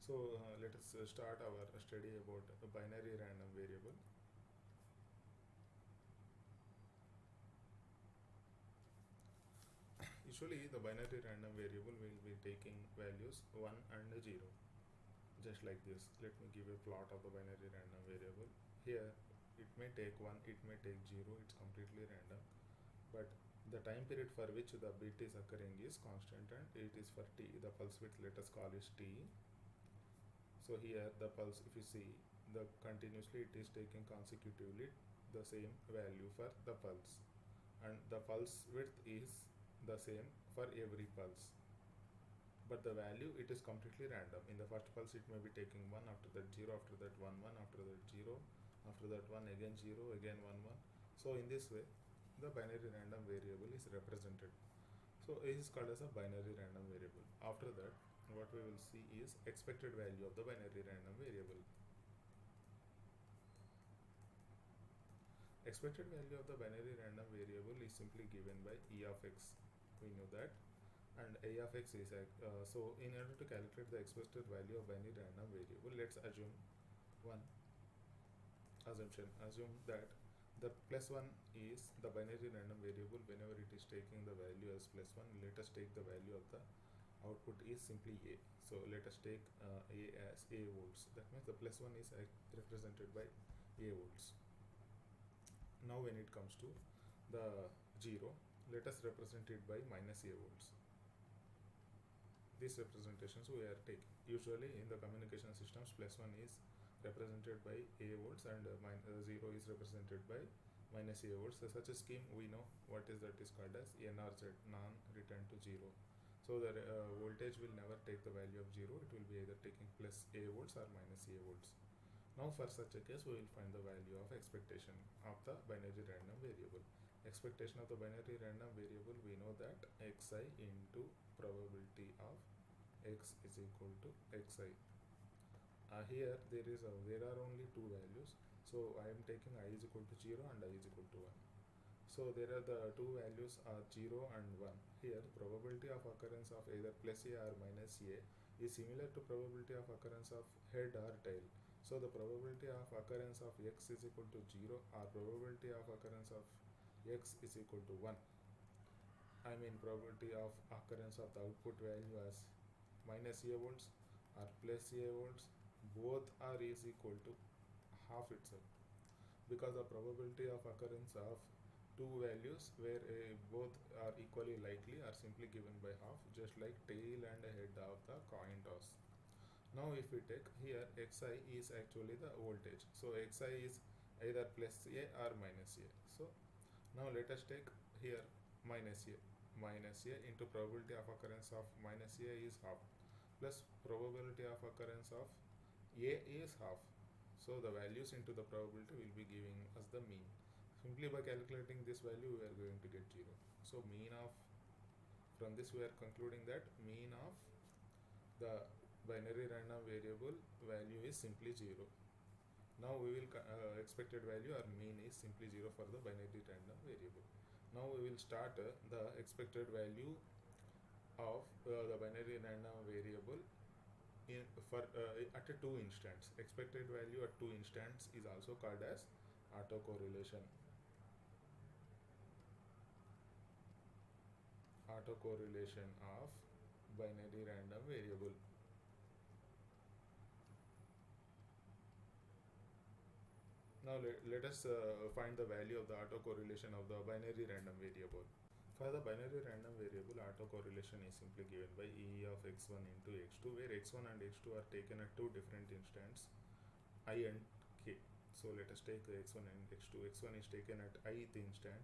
So let us start our study about a binary random variable. Usually the binary random variable will be taking values 1 and 0, just like this. Let me give a plot of the binary random variable. Here it may take 1, it may take 0, it's completely random, but the time period for which the bit is occurring is constant and it is for t. The pulse width, let us call it t. So here the pulse, if you see, the continuously it is taking consecutively the same value for the pulse, and the pulse width is the same for every pulse, but the value it is completely random. In the first pulse it may be taking 1, after that 0, after that 1 1, after that 0, after that 1 again 0, again 1 1. So in this way the binary random variable is represented. So it is called as a binary random variable. After that, what we will see is expected value of the binary random variable. Expected value of the binary random variable is simply given by e of x. We know that, and a of x is so in order to calculate the expected value of binary random variable, let's assume one assumption. Assume that the plus 1 is the binary random variable. Whenever it is taking the value as plus 1, let us take the value of the output is simply a. So let us take a as a volts. That means the plus 1 is represented by a volts. Now when it comes to the 0, let us represent it by minus a volts. These representations we are taking. Usually in the communication systems, plus 1 is represented by a volts and 0 is represented by minus a volts. So such a scheme, we know what is that is called as NRZ, non-return to 0. So the voltage will never take the value of 0, it will be either taking plus a volts or minus a volts. Now for such a case, we will find the value of expectation of the binary random variable. Expectation of the binary random variable, we know that xi into probability of x is equal to xi. Here there are only two values, so I am taking I is equal to 0 and I is equal to 1. So there are the two values are 0 and 1. Here probability of occurrence of either plus a or minus a is similar to probability of occurrence of head or tail. So the probability of occurrence of x is equal to 0 or probability of occurrence of x is equal to 1. I mean probability of occurrence of the output value as minus a volts or plus a volts, both are is equal to half itself, because the probability of occurrence of two values where both are equally likely are simply given by half, just like tail and head of the coin toss. Now if we take here, xi is actually the voltage, so xi is either plus a or minus a. So now let us take here minus a into probability of occurrence of minus a is half, plus probability of occurrence of a is half. So the values into the probability will be giving us the mean. Simply by calculating this value, we are going to get 0. So mean of, from this we are concluding that mean of the binary random variable value is simply 0. Now we will expected value or mean is simply 0 for the binary random variable. Now we will start the expected value of the binary random variable at a 2 instance. Expected value at 2 instance is also called as autocorrelation. Autocorrelation of binary random variable. Now let us find the value of the autocorrelation of the binary random variable. For the binary random variable, autocorrelation is simply given by E of x1 into x2, where x1 and x2 are taken at two different instants, I and k. So let us take the x1 and x2. x1 is taken at ith instant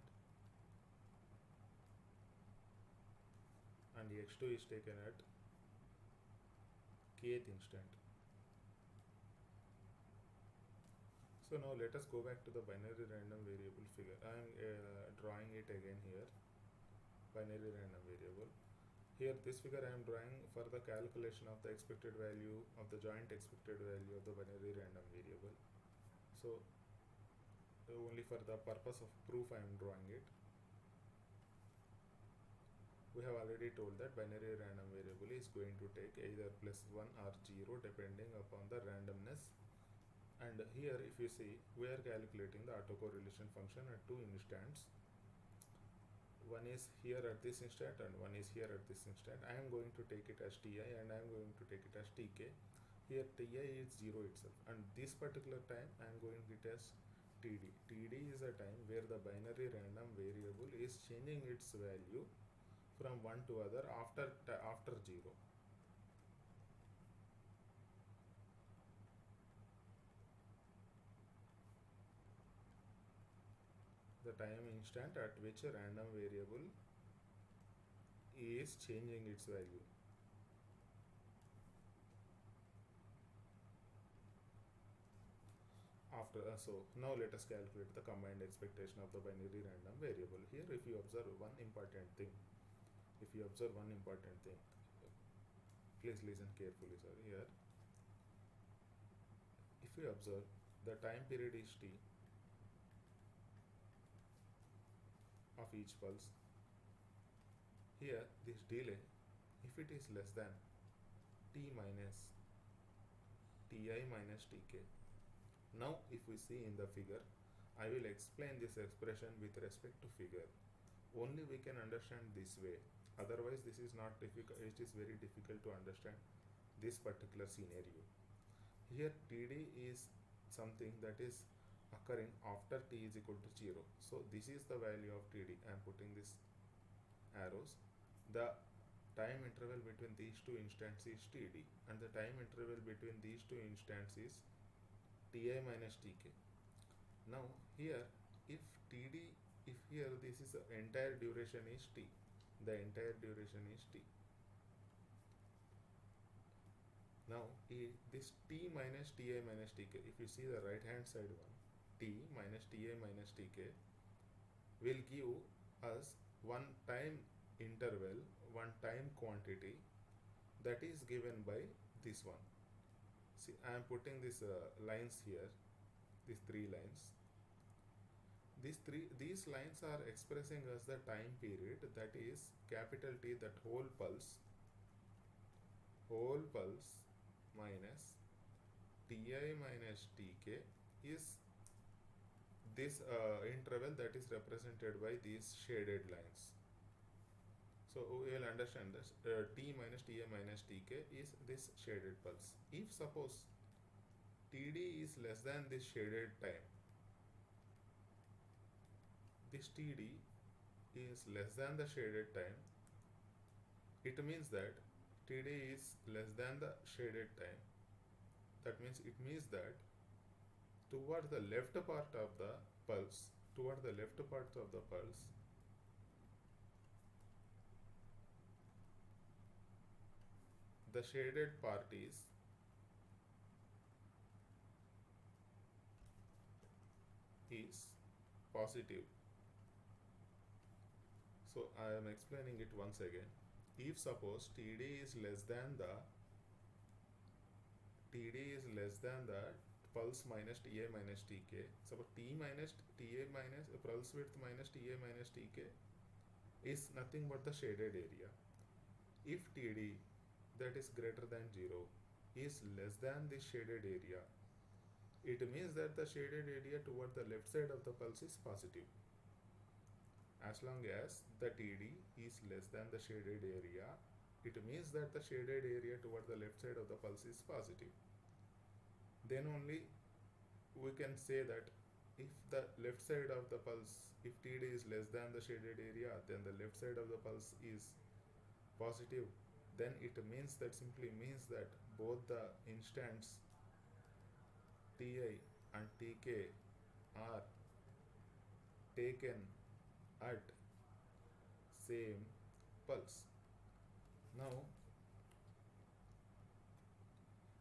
and x2 is taken at kth instant. So now let us go back to the binary random variable figure. I am drawing it again here. Binary random variable. Here this figure I am drawing for the calculation of the expected value of the joint expected value of the binary random variable. So only for the purpose of proof I am drawing it. We have already told that binary random variable is going to take either plus 1 or 0 depending upon the randomness. And here if you see, we are calculating the autocorrelation function at two instants. One is here at this instant and one is here at this instant. I am going to take it as Ti and I am going to take it as Tk. Here Ti is 0 itself, and this particular time I am going it as Td. Td is a time where the binary random variable is changing its value from one to other after 0. The time instant at which a random variable is changing its value. So now let us calculate the combined expectation of the binary random variable. Here if you observe one important thing, please listen carefully, sir. Here if you observe, the time period is T of each pulse. Here this delay, if it is less than T minus Ti minus Tk. Now if we see in the figure, I will explain this expression with respect to figure. Only we can understand this way, otherwise this is not difficult. It is very difficult to understand this particular scenario. Here Td is something that is occurring after T is equal to 0. So this is the value of Td. I am putting this arrows. The time interval between these two instants is Td, and the time interval between these two instants is Ti minus Tk. Now here if Td, if here this is the entire duration is T, the entire duration is T. Now this T minus Ti minus Tk, if you see the right hand side one, T minus Ti minus Tk will give us one time interval, one time quantity that is given by this one. See, I am putting these lines here, these three lines. These lines are expressing us the time period, that is capital T, that whole pulse minus Ti minus Tk is this interval that is represented by these shaded lines. So we will understand this. T minus Ti minus Tk is this shaded pulse. If suppose Td is less than this shaded time, this Td is less than the shaded time, it means that Td is less than the shaded time. That means it means that toward the left part of the pulse, the shaded part is positive. So I am explaining it once again. If suppose Td is less than the pulse minus Ti minus Tk, suppose T minus Ta minus pulse width minus Ta minus Tk is nothing but the shaded area. If Td, that is greater than 0, is less than this shaded area, it means that the shaded area toward the left side of the pulse is positive. As long as the Td is less than the shaded area, it means that the shaded area toward the left side of the pulse is positive. Then only we can say that if the left side of the pulse, if Td is less than the shaded area, then the left side of the pulse is positive. Then it means that, simply means that both the instants Ti and Tk are taken at same pulse. Now,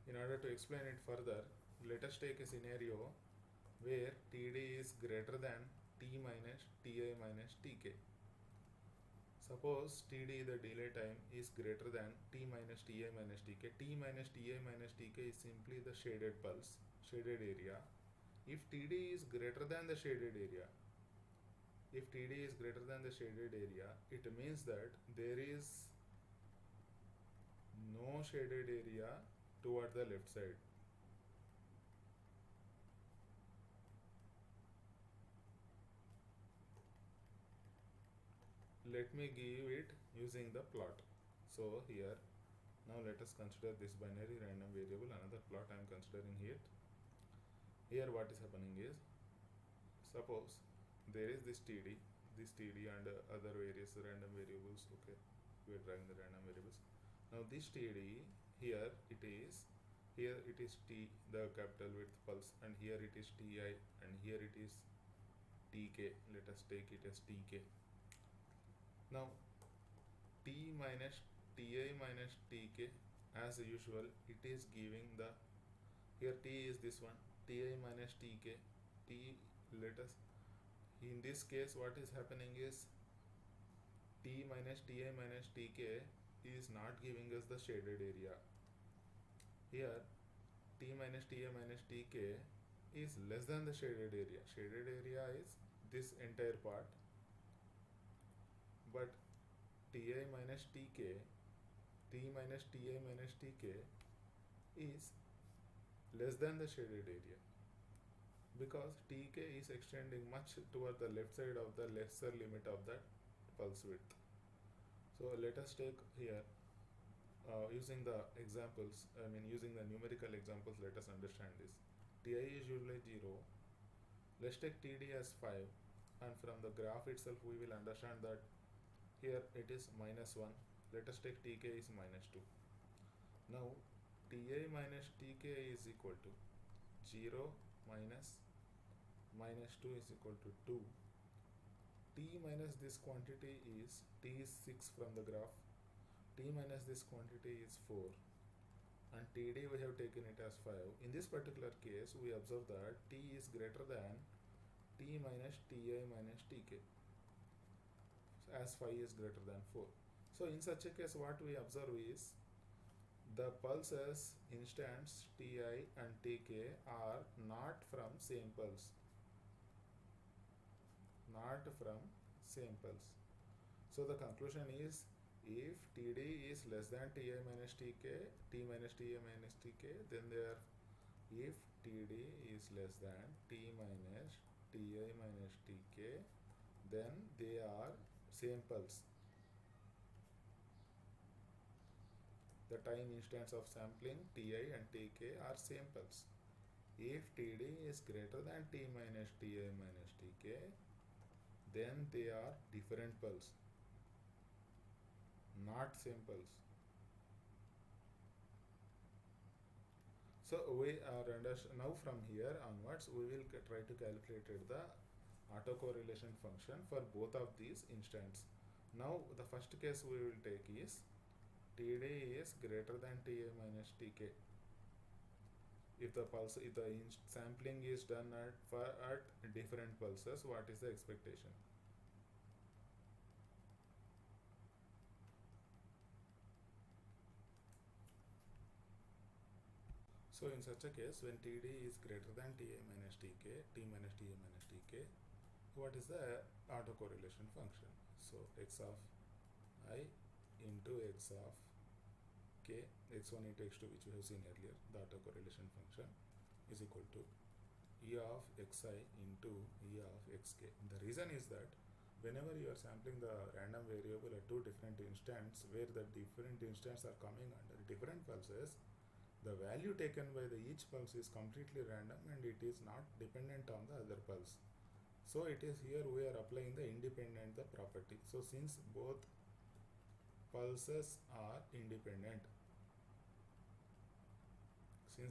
in order to explain it further, let us take a scenario where Td is greater than T minus Ti minus Tk. Suppose Td, the delay time, is greater than T minus Ti minus Tk. T minus Ti minus Tk is simply the shaded pulse, shaded area. If Td is greater than the shaded area, If TD is greater than the shaded area, it means that there is no shaded area toward the left side. Let me give it using the plot. So here, now let us consider this binary random variable, another plot I am considering here. Here what is happening is, suppose there is this TD and other various random variables. Okay, we are drawing the random variables. Now this TD, here it is T, the capital width pulse, and here it is Ti, and here it is Tk. Let us take it as Tk. Now T minus Ti minus Tk, as usual, it is giving the, here T is this one, Ti minus Tk. T, let us, in this case what is happening is T minus Ti minus Tk is not giving us the shaded area. Here T minus Ti minus Tk is less than the shaded area. Shaded area is this entire part, but Ti minus Tk, T minus Ti minus Tk is less than the shaded area, because Tk is extending much toward the left side of the lesser limit of that pulse width. So let us take here, using the examples, using the numerical examples, let us understand this. Ti is usually 0. Let's take Td as 5, and from the graph itself we will understand that here it is minus 1. Let us take Tk is minus 2. Now Ti minus Tk is equal to 0 minus 2 is equal to 2. T minus this quantity is, T is 6 from the graph, T minus this quantity is 4, and Td we have taken it as 5. In this particular case, we observe that T is greater than T minus Ti minus Tk, as 5 is greater than 4. So in such a case, what we observe is the pulses instants Ti and Tk are not from same pulse. Not from same pulse. So the conclusion is, if Td is less than Ti minus Tk, T minus Ti minus Tk, then they are, if Td is less than T minus Ti minus Tk, then they are same pulse. The time instants of sampling Ti and Tk are same pulse. If Td is greater than T minus Ti minus Tk, then they are different pulse, not same pulse. So we are now from here onwards we will try to calculate the autocorrelation function for both of these instants. Now the first case we will take is Td is greater than Ti minus Tk. If the sampling is done at different pulses, what is the expectation? So in such a case, when Td is greater than Ti minus Tk, T minus Ti minus Tk, what is the autocorrelation function? So x of I into x of k, x1 into x2, which we have seen earlier, the autocorrelation function is equal to E of xi into E of xk. The reason is that whenever you are sampling the random variable at two different instants, where the different instants are coming under different pulses, the value taken by each pulse is completely random and it is not dependent on the other pulse. So it is here we are applying the independent the property. So since both pulses are independent, in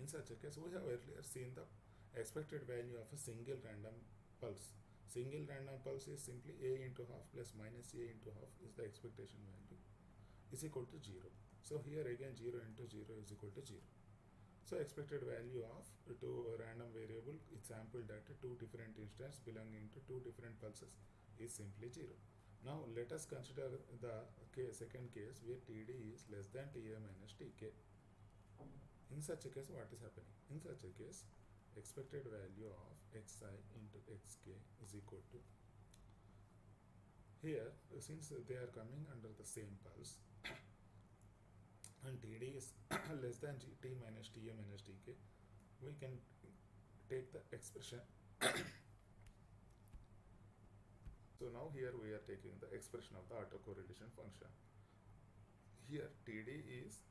such a case we have earlier seen the expected value of a single random pulse. Single random pulse is simply a into half plus minus a into half is the expectation value, is equal to 0. So here again 0 into 0 is equal to 0. So expected value of two random variable is sampled at two different instants belonging to two different pulses is simply 0. Now let us consider the second case where Td is less than Ti minus Tk. In such a case, what is happening? In such a case, expected value of xi into xk is equal to, here since they are coming under the same pulse and td is less than t minus ta minus tk, we can take the expression. So now here we are taking the expression of the autocorrelation function. Here td is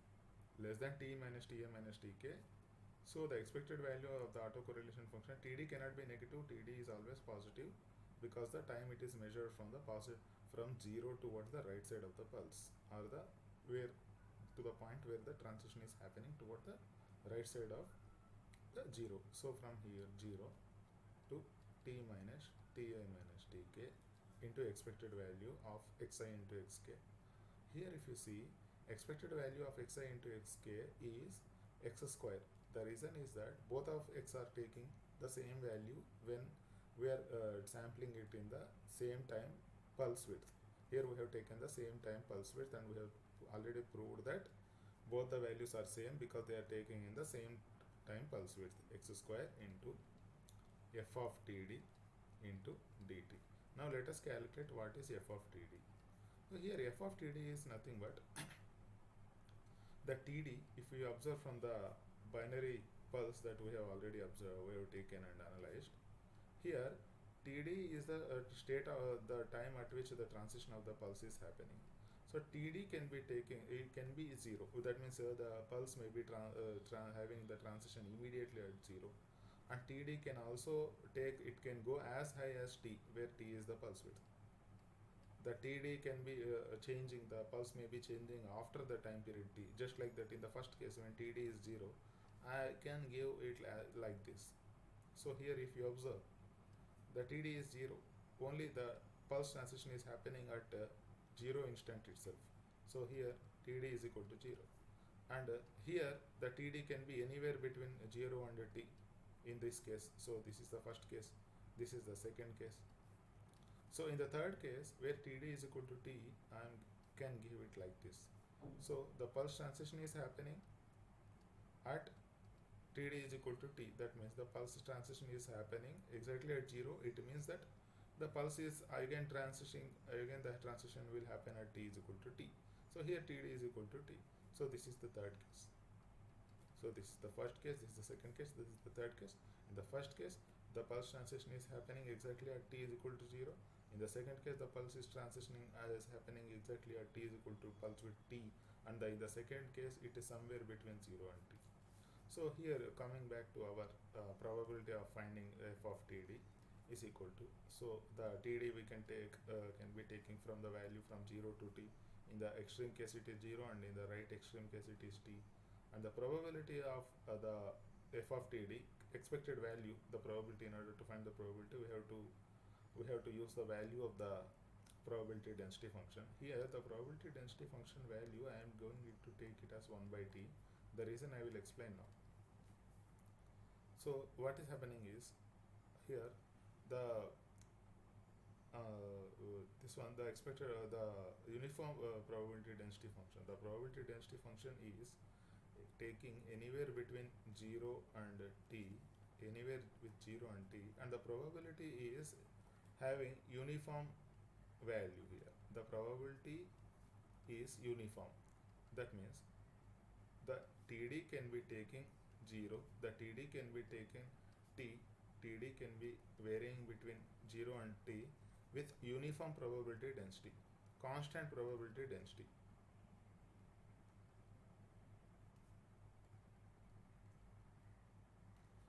less than t minus ta minus tk. So the expected value of the autocorrelation function, td cannot be negative, td is always positive, because the time it is measured from the from 0 towards the right side of the pulse, or the where to the point where the transition is happening toward the right side of the 0. So from here 0 to t minus ti minus tk into expected value of xi into xk. Here if you see, expected value of xi into xk is x square. The reason is that both of x are taking the same value when we are sampling it in the same time pulse width. Here we have taken the same time pulse width, and we have already proved that both the values are same because they are taking in the same time pulse width, x square into f of td into dt. Now let us calculate what is f of td. So here f of td is nothing but the td, if we observe from the binary pulse that we have already observed, we have taken and analyzed. Here td is the state of the time at which the transition of the pulse is happening. So td can be taken, it can be 0. That means the pulse may be having the transition immediately at 0. And td can also take, it can go as high as t, where t is the pulse width. The td can be changing, the pulse may be changing after the time period t. Just like that in the first case, when td is 0, I can give it like this. So here if you observe, the td is 0, only the pulse transition is happening at 0 instant itself. So here td is equal to 0. And here the td can be anywhere between 0 and t in this case. So this is the first case, this is the second case. So in the third case, where td is equal to t, I can give it like this. So the pulse transition is happening at td is equal to t. That means the pulse transition is happening exactly at 0. It means that the pulse is again transitioning, again the transition will happen at t is equal to t. So here td is equal to t. So this is the third case. So this is the first case, this is the second case, this is the third case. In the first case, the pulse transition is happening exactly at t is equal to 0. In the second case, the pulse is transitioning as happening exactly at t is equal to pulse width t, and in the second case, it is somewhere between 0 and t. So here, coming back to our probability of finding f of td is equal to, so the td we can take can be taking from the value from 0 to t. In the extreme case it is 0, and in the right extreme case it is t. And the probability of the f of td, expected value, the probability, in order to find the probability, we have to use the value of the probability density function. Here the probability density function value, I am going to take it as 1 by t. The reason I will explain now. So what is happening is, here the this one, the expected the uniform probability density function, the probability density function is taking anywhere between 0 and t, anywhere with 0 and t, and the probability is having uniform value here. The probability is uniform. That means the td can be taking 0, the td can be taken t, td can be varying between 0 and t with uniform probability density, constant probability density.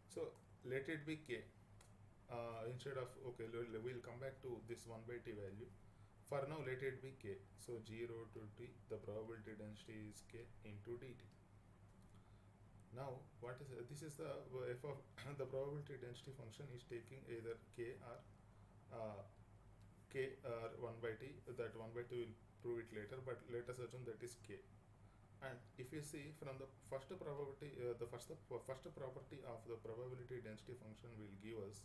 So let it be k. Instead of, okay, we'll come back to this 1 by t value. For now, let it be k. So 0 to t, the probability density is k into dt. Now, what is this? Is the f of the probability density function is taking either k or 1 by t. That 1 by t will prove it later, but let us assume that is k. And if you see from the first probability, the first property of the probability density function will give us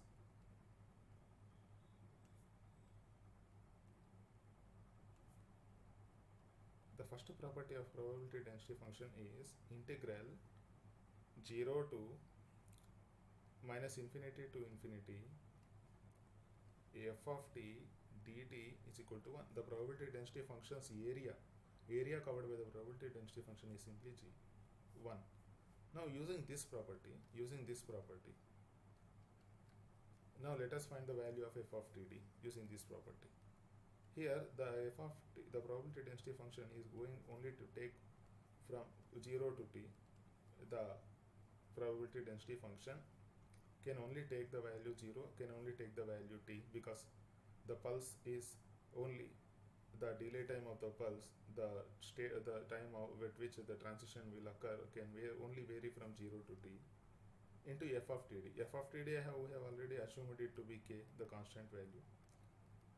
the first property of probability density function is integral 0 to minus infinity to infinity f of t dt is equal to 1. The probability density function's area covered by the probability density function is simply g 1. Now using this property, now let us find the value of f of td using this property. Here the f of t, the probability density function is going only to take from 0 to t. The probability density function can only take the value 0, can only take the value t, because the pulse is only the delay time of the pulse, the time at which the transition will occur can only vary from 0 to t into f of td. F of td we have already assumed it to be k, the constant value,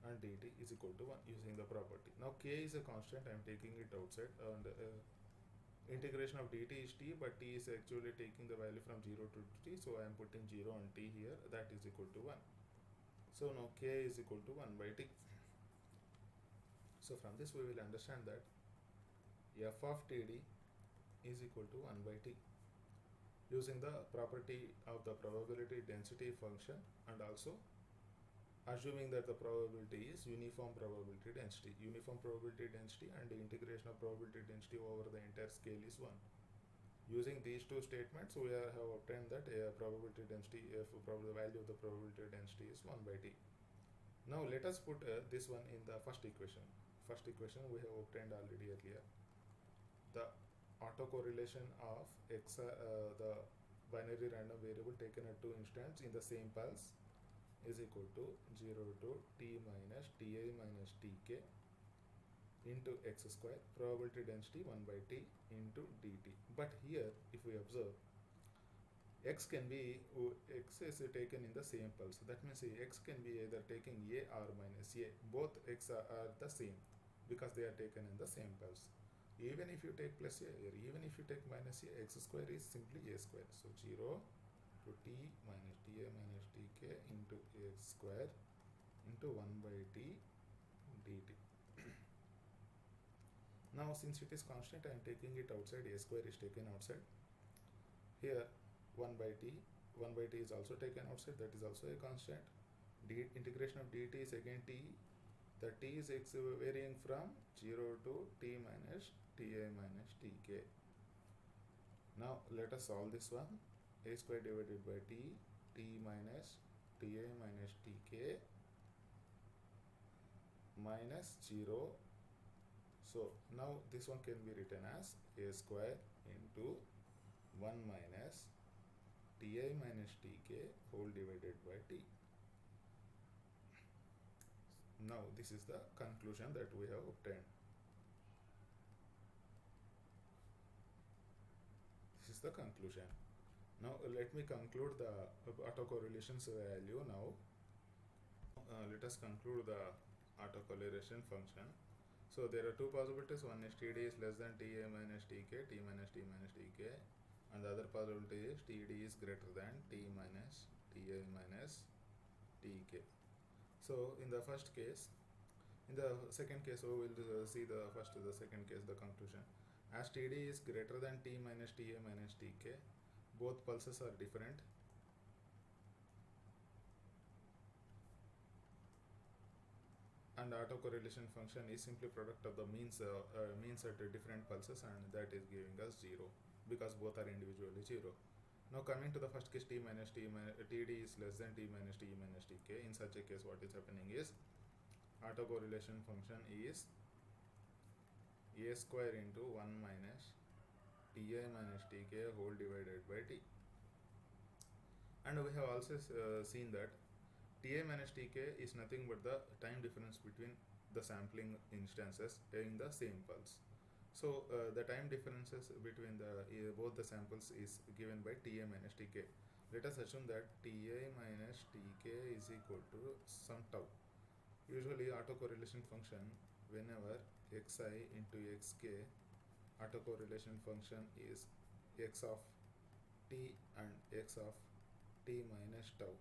and dt is equal to 1 using the property. Now k is a constant, I am taking it outside, and integration of dt is t, but t is actually taking the value from 0 to t, so I am putting 0 and t here, that is equal to 1. So now k is equal to 1 by t. So from this we will understand that f of td is equal to 1 by t using the property of the probability density function, and also assuming that the probability is uniform probability density. Uniform probability density and the integration of probability density over the entire scale is 1. Using these two statements, we have obtained that probability density, the value of the probability density is 1 by t. Now let us put this one in the first equation. First equation we have obtained already earlier. The autocorrelation of the binary random variable taken at two instants in the same pulse is equal to 0 to t minus ti minus tk into x square, probability density 1 by t into dt. But here if we observe, x is taken in the same pulse. That means x can be either taken a or minus a. Both x are the same because they are taken in the same pulse. Even if you take plus a or even if you take minus a, x square is simply a square. So 0 to t minus ta minus tk into x square into 1 by t dt. Now since it is constant, I am taking it outside, a square is taken outside. Here 1 by t is also taken outside, that is also a constant. Integration of dt is again t. The t is varying from 0 to t minus ti minus tk. Now let us solve this one. A square divided by t minus ti minus tk minus 0. So now this one can be written as a square into 1 minus ti minus tk whole divided by t. Now this is the conclusion that we have obtained. This is the conclusion. Now let me conclude the autocorrelation's value now. Let us conclude the autocorrelation function. So there are two possibilities. One is td is less than ta minus tk, t minus t minus tk, and the other possibility is td is greater than t minus ti minus tk. So in the first case, in the second case, we will see the second case, the conclusion. As td is greater than t minus ta minus tk, both pulses are different. And the autocorrelation function is simply product of the means at different pulses, and that is giving us 0 because both are individually 0. Now coming to the first case, td is less than t minus tk. In such a case, what is happening is autocorrelation function is a square into 1 minus ti minus tk whole divided by t. And we have also seen that ta minus tk is nothing but the time difference between the sampling instances in the same pulse. So the time differences between the both the samples is given by ta minus tk. Let us assume that ta minus tk is equal to some tau. Usually autocorrelation function, whenever xi into xk, autocorrelation function is x of t and x of t minus tau,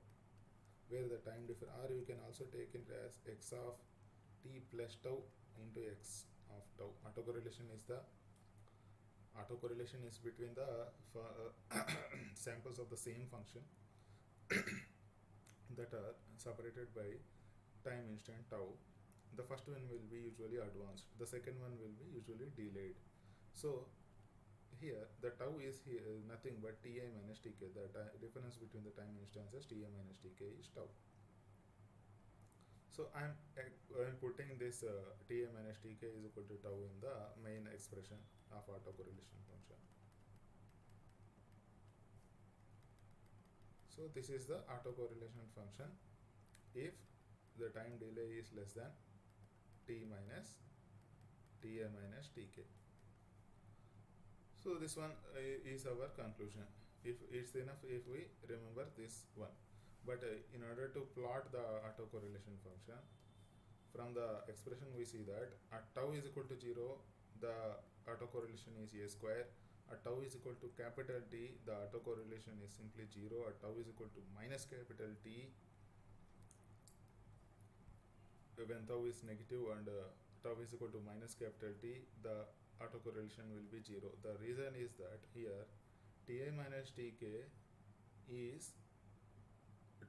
where the time difference, or you can also take it as x of t plus tau into x of tau. Autocorrelation is between the samples of the same function. that are separated by time instant tau. The first one will be usually advanced, the second one will be usually delayed. So here the tau is here nothing but ti minus tk. The difference between the time instances ti minus tk is tau. So I'm putting this ti minus tk is equal to tau in the main expression of autocorrelation function. So this is the autocorrelation function if the time delay is less than t minus ti minus tk. So this one is our conclusion. If it's enough if we remember this one. But in order to plot the autocorrelation function, from the expression we see that at tau is equal to 0, the autocorrelation is a square. At tau is equal to capital T, the autocorrelation is simply 0. At tau is equal to minus capital T, when tau is negative, and tau is equal to minus capital T, the autocorrelation will be 0. The reason is that here Ti minus Tk is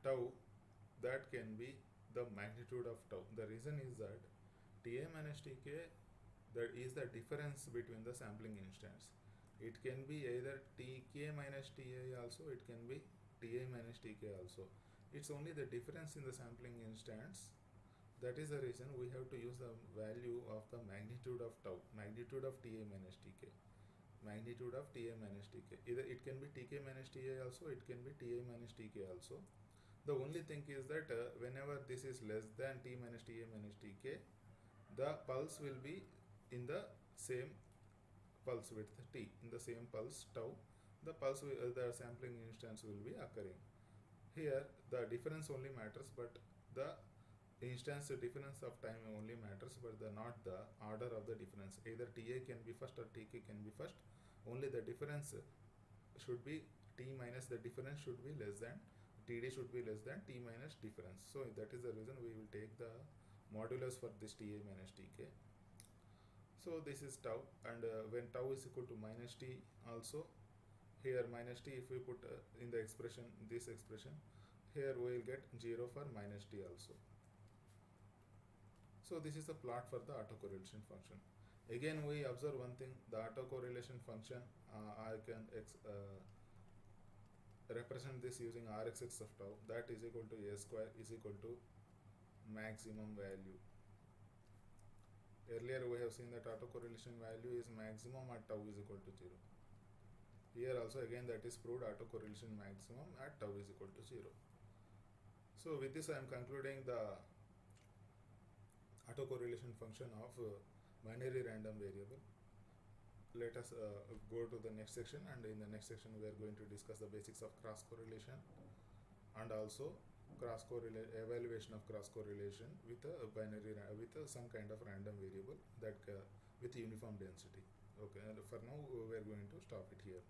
tau that can be the magnitude of tau. The reason is that Ti minus Tk, that is the difference between the sampling instants. It can be either Tk minus Ti also, it can be Ti minus Tk also. It's only the difference in the sampling instants. That is the reason we have to use the value of the magnitude of tau, magnitude of Ti minus Tk, magnitude of Ti minus Tk. Either it can be Tk minus Ti also, it can be Ti minus Tk also. The only thing is that whenever this is less than T minus Ti minus Tk, the pulse will be in the same pulse width T, in the same pulse tau, the pulse the sampling instance will be occurring. Here the difference only matters, but the instance difference of time only matters, but not the order of the difference. Either Ta can be first or Tk can be first. Only the difference should be T minus the difference should be less than Td should be less than T minus difference. So that is the reason we will take the modulus for this Ta minus Tk. So this is tau, and when tau is equal to minus T also, here minus T if we put in the expression, this expression, here we will get 0 for minus T also. So this is the plot for the autocorrelation function. Again we observe one thing, the autocorrelation function I can represent this using Rxx of tau, that is equal to a square is equal to maximum value. Earlier we have seen that autocorrelation value is maximum at tau is equal to 0. Here also again that is proved, autocorrelation maximum at tau is equal to 0. So with this I am concluding the autocorrelation function of binary random variable. Let us go to the next section, and in the next section we are going to discuss the basics of cross correlation and also evaluation of cross correlation with a binary with some kind of random variable that with uniform density. Okay, and for now we are going to stop it here.